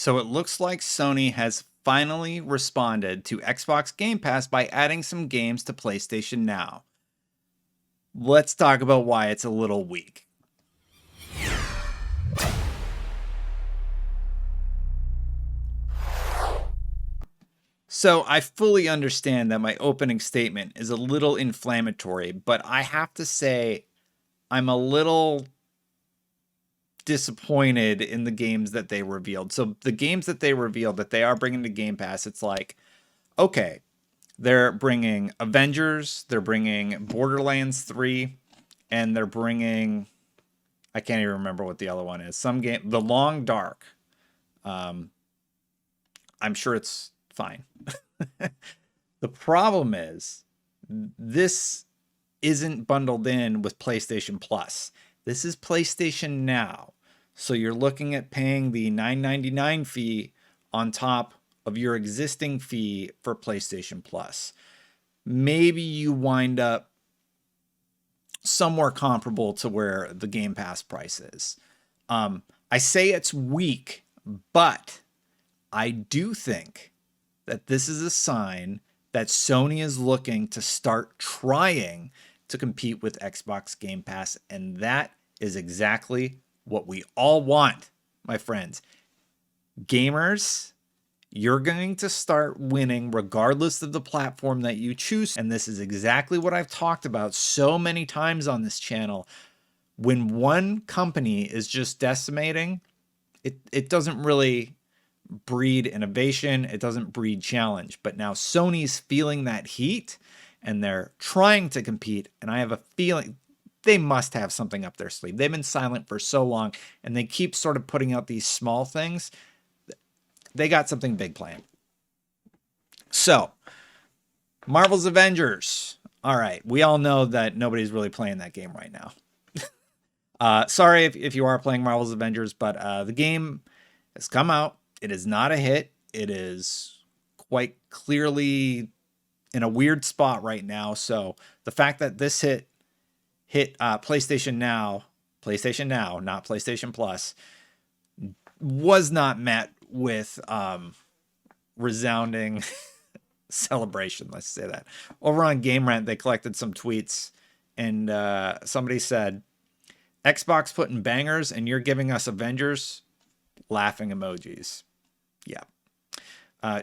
So it looks like Sony has finally responded to Xbox Game Pass by adding some games to PlayStation Now. Let's talk about why it's a little weak. So I fully understand that my opening statement is a little inflammatory, but I have to say I'm a little disappointed in the games that they revealed. So the games that they revealed that they are bringing to Game Pass, it's like, okay, they're bringing Avengers, they're bringing Borderlands 3, and they're bringing, I can't even remember what the other one is. Some game, The Long Dark. I'm sure it's fine. The problem is this isn't bundled in with PlayStation Plus. This is PlayStation Now. So you're looking at paying the $9.99 fee on top of your existing fee for PlayStation Plus. Maybe you wind up somewhere comparable to where the Game Pass price is. I say it's weak, but I do think that this is a sign that Sony is looking to start trying to compete with Xbox Game Pass, and that is exactly what we all want, my friends. Gamers, you're going to start winning regardless of the platform that you choose, and this is exactly what I've talked about so many times on this channel. When one company is just decimating, it doesn't really breed innovation, it doesn't breed challenge. But now Sony's feeling that heat and they're trying to compete, and I have a feeling they must have something up their sleeve. They've been silent for so long and they keep sort of putting out these small things. They got something big planned. So, Marvel's Avengers. All right, we all know that nobody's really playing that game right now. Sorry if you are playing Marvel's Avengers, but the game has come out. It is not a hit. It is quite clearly in a weird spot right now. So the fact that this hit PlayStation Now, not PlayStation Plus, was not met with resounding celebration. Let's say that. Over on Game Rant, they collected some tweets, and somebody said, "Xbox putting bangers, and you're giving us Avengers." Laughing emojis. Yeah.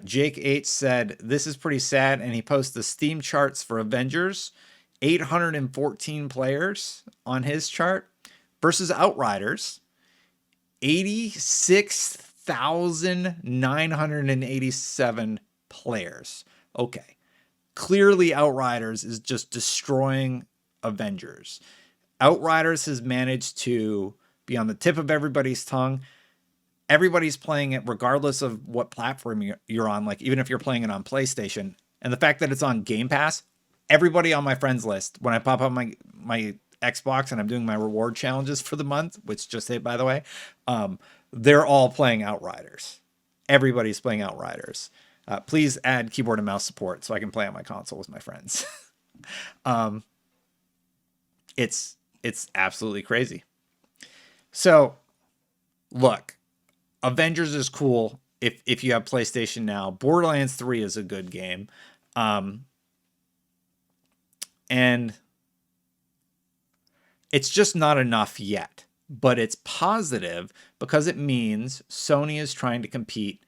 Jake H said, "This is pretty sad," and he posts the Steam charts for Avengers. 814 players on his chart versus Outriders. 86,987 players. Okay. Clearly, Outriders is just destroying Avengers. Outriders has managed to be on the tip of everybody's tongue. Everybody's playing it regardless of what platform you're on. Like, even if you're playing it on PlayStation, and the fact that it's on Game Pass, everybody on my friends list, when I pop up my Xbox and I'm doing my reward challenges for the month, which just hit, by the way, they're all playing Outriders. Everybody's playing Outriders. Please add keyboard and mouse support so I can play on my console with my friends. It's absolutely crazy. So, look, Avengers is cool if you have PlayStation Now. Borderlands 3 is a good game. And it's just not enough yet. But it's positive because it means Sony is trying to compete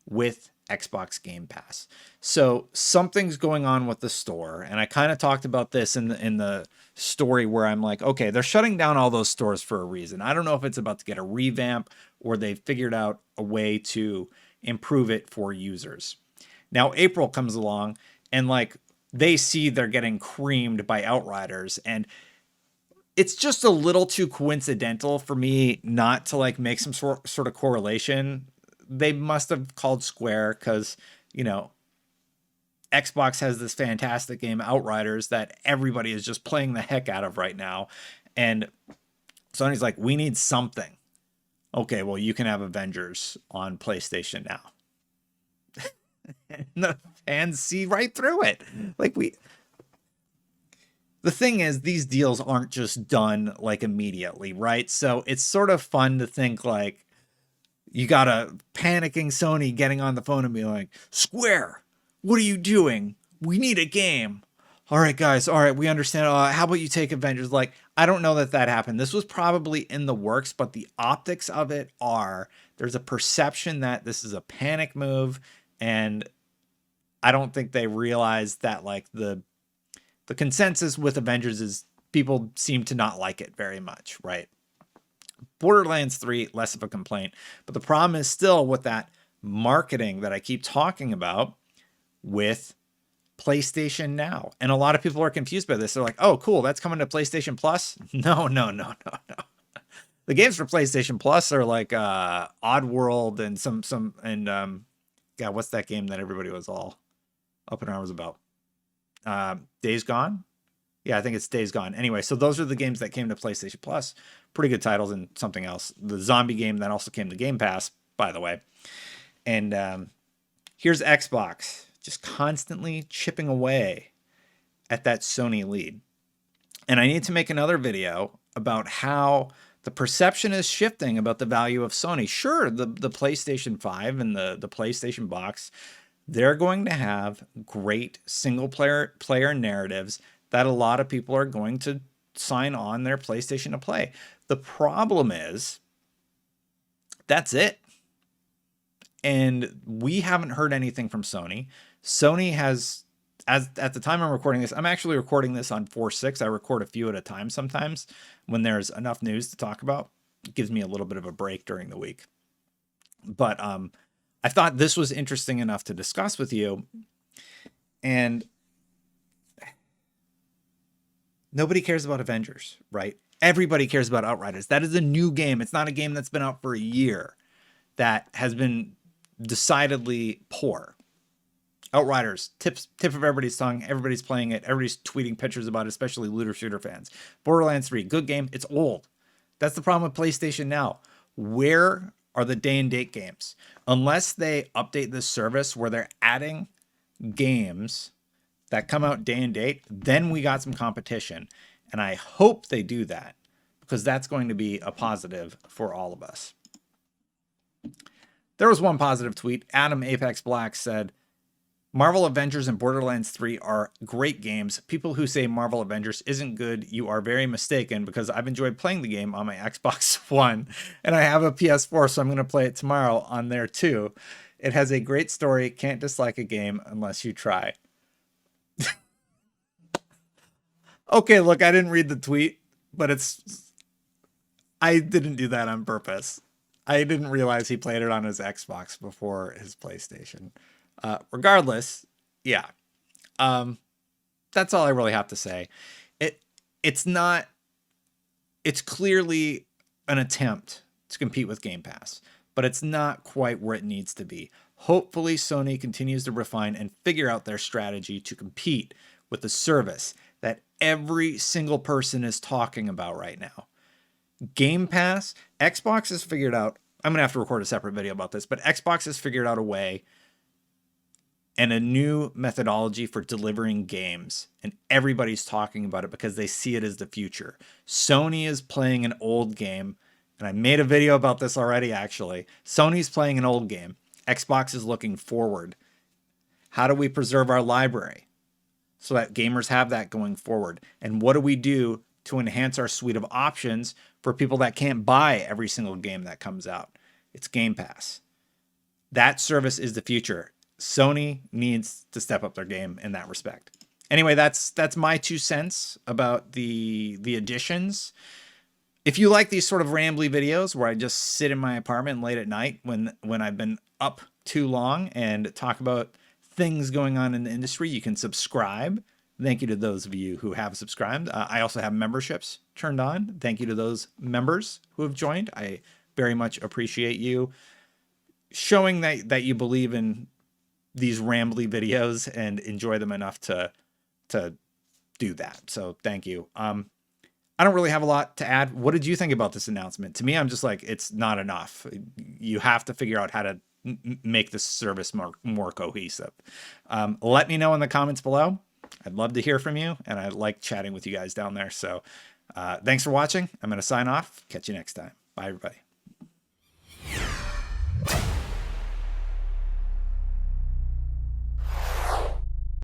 with Xbox Game Pass. So something's going on with the store. And I kind of talked about this in the story where I'm like, okay, they're shutting down all those stores for a reason. I don't know if it's about to get a revamp or they've figured out a way to improve it for users. Now, April comes along and like they see they're getting creamed by Outriders, and it's just a little too coincidental for me not to like make some sort of correlation. They must have called Square because, you know, Xbox has this fantastic game, Outriders, that everybody is just playing the heck out of right now. And Sony's like, we need something. Okay, well, you can have Avengers on PlayStation Now. And the fans see right through it. Like, the thing is, these deals aren't just done like immediately, right? So it's sort of fun to think like, You got a panicking Sony getting on the phone and being like, Square, what are you doing? We need a game. All right, guys. All right, we understand. How about you take Avengers? Like, I don't know that that happened. This was probably in the works, but the optics of it are there's a perception that this is a panic move, and I don't think they realize that like the consensus with Avengers is people seem to not like it very much, right? Borderlands 3, less of a complaint. But the problem is still with that marketing that I keep talking about with PlayStation Now. And a lot of people are confused by this. They're like, oh, cool, that's coming to PlayStation Plus. No, no, no, no, no. The games for PlayStation Plus are like Oddworld and yeah, what's that game that everybody was all up in arms about? Days Gone? Yeah, I think it's Days Gone. Anyway, so those are the games that came to PlayStation Plus. Pretty good titles and something else. The zombie game that also came to Game Pass, by the way. And here's Xbox just constantly chipping away at that Sony lead. And I need to make another video about how the perception is shifting about the value of Sony. Sure, the PlayStation 5 and the PlayStation box, they're going to have great single player narratives that a lot of people are going to sign on their PlayStation to play. The problem is, that's it. And we haven't heard anything from Sony. Sony has, at the time I'm recording this, I'm actually recording this on 4/6. I record a few at a time sometimes when there's enough news to talk about. It gives me a little bit of a break during the week. But I thought this was interesting enough to discuss with you. And nobody cares about Avengers, right? Everybody cares about Outriders. That is a new game. It's not a game that's been out for a year that has been decidedly poor. Outriders, tip of everybody's tongue. Everybody's playing it. Everybody's tweeting pictures about it, especially looter shooter fans. Borderlands 3, good game. It's old. That's the problem with PlayStation Now. Where are the day and date games? Unless they update this service where they're adding games that come out day and date, then we got some competition. And I hope they do that because that's going to be a positive for all of us. There was one positive tweet. Adam Apex Black said, Marvel Avengers and Borderlands 3 are great games. People who say Marvel Avengers isn't good, you are very mistaken because I've enjoyed playing the game on my Xbox One and I have a PS4, so I'm going to play it tomorrow on there too. It has a great story. Can't dislike a game unless you try. Okay, look, I didn't read the tweet, but I didn't do that on purpose. I didn't realize he played it on his Xbox before his PlayStation. Regardless, yeah. That's all I really have to say. It's clearly an attempt to compete with Game Pass, but it's not quite where it needs to be. Hopefully Sony continues to refine and figure out their strategy to compete with the service that every single person is talking about right now. Game Pass, Xbox has figured out, I'm going to have to record a separate video about this, but Xbox has figured out a way and a new methodology for delivering games, and everybody's talking about it because they see it as the future. Sony is playing an old game, and I made a video about this already, actually. Sony's playing an old game. Xbox is looking forward. How do we preserve our library so that gamers have that going forward? And what do we do to enhance our suite of options for people that can't buy every single game that comes out? It's Game Pass. That service is the future. Sony needs to step up their game in that respect. Anyway, that's my 2 cents about the additions. If you like these sort of rambly videos where I just sit in my apartment late at night when I've been up too long and talk about things going on in the industry, you can subscribe. Thank you to those of you who have subscribed. I also have memberships turned on. Thank you to those members who have joined. I very much appreciate you showing that you believe in these rambly videos and enjoy them enough to do that. So thank you. I don't really have a lot to add. What did you think about this announcement? To me, I'm just like, it's not enough. You have to figure out how to make this service more cohesive. Let me know in the comments below. I'd love to hear from you, and I like chatting with you guys down there. So thanks for watching. I'm going to sign off. Catch you next time. Bye, everybody.